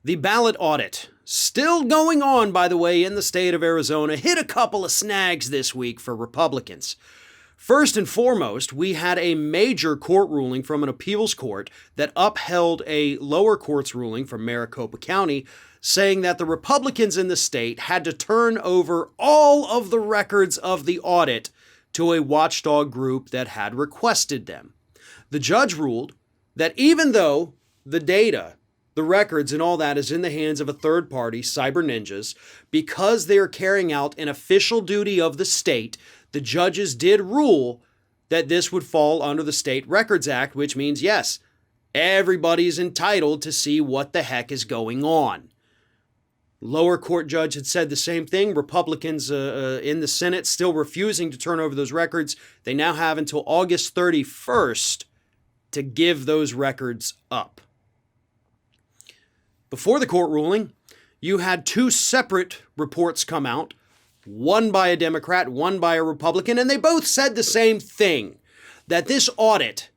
The ballot audit, still going on, by the way, in the state of Arizona, hit a couple of snags this week for Republicans. First and foremost, we had a major court ruling from an appeals court that upheld a lower court's ruling from Maricopa County, saying that the Republicans in the state had to turn over all of the records of the audit to a watchdog group that had requested them. The judge ruled that even though the data, the records and all that is in the hands of a third party, cyber ninjas, because they are carrying out an official duty of the state, the judges did rule that this would fall under the State Records Act, which means, yes, everybody's entitled to see what the heck is going on. Lower court judge had said the same thing. Republicans in the Senate still refusing to turn over those records. They now have until August 31st to give those records up. Before the court ruling, you had two separate reports come out, one by a Democrat, one by a Republican, and they both said the same thing, that this audit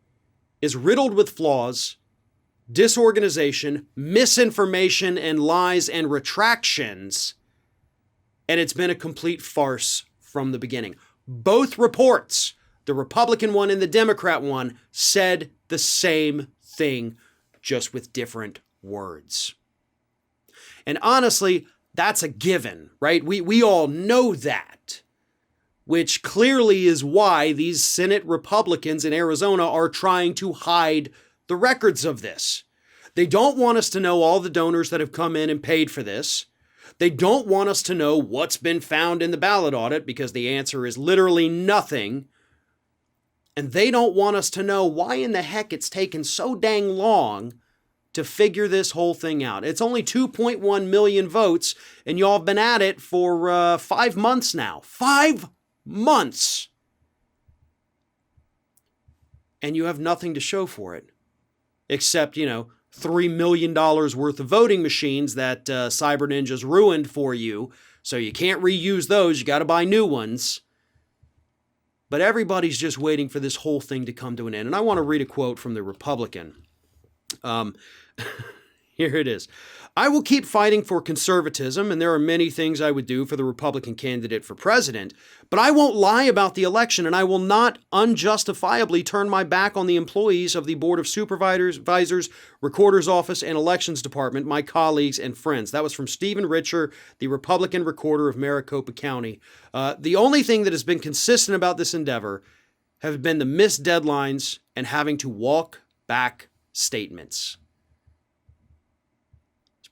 is riddled with flaws, disorganization, misinformation, and lies and retractions, and it's been a complete farce from the beginning. Both reports, the Republican one and the Democrat one, said the same thing, just with different words. And honestly, that's a given, right? We all know that, which clearly is why these Senate Republicans in Arizona are trying to hide the records of this. They don't want us to know all the donors that have come in and paid for this. They don't want us to know what's been found in the ballot audit because the answer is literally nothing. And they don't want us to know why in the heck it's taken so dang long to figure this whole thing out. It's only 2.1 million votes, and y'all have been at it for 5 months now. 5 months! And you have nothing to show for it. Except, $3 million worth of voting machines that Cyber Ninjas ruined for you, so you can't reuse those, you gotta buy new ones. But everybody's just waiting for this whole thing to come to an end. And I want to read a quote from the Republican. Here it is. I will keep fighting for conservatism, and there are many things I would do for the Republican candidate for president, but I won't lie about the election, and I will not unjustifiably turn my back on the employees of the Board of Supervisors, Recorder's Office, and Elections Department, my colleagues and friends. That was from Stephen Richer, the Republican Recorder of Maricopa County. The only thing that has been consistent about this endeavor have been the missed deadlines and having to walk back statements.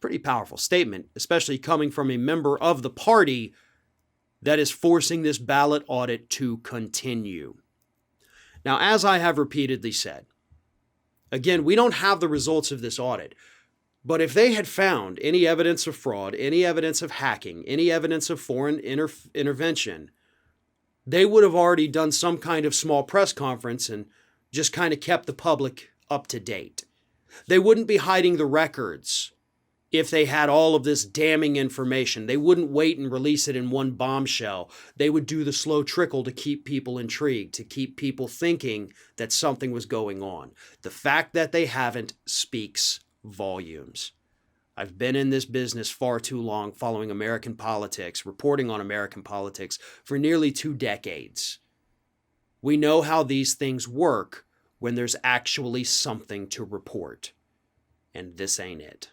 Pretty powerful statement, especially coming from a member of the party that is forcing this ballot audit to continue. Now, as I have repeatedly said, again, we don't have the results of this audit, but if they had found any evidence of fraud, any evidence of hacking, any evidence of foreign intervention, they would have already done some kind of small press conference and just kind of kept the public up to date. They wouldn't be hiding the records if they had all of this damning information. They wouldn't wait and release it in one bombshell. They would do the slow trickle to keep people intrigued, to keep people thinking that something was going on. The fact that they haven't speaks volumes. I've been in this business far too long, following American politics, reporting on American politics for nearly 2 decades. We know how these things work when there's actually something to report. And this ain't it.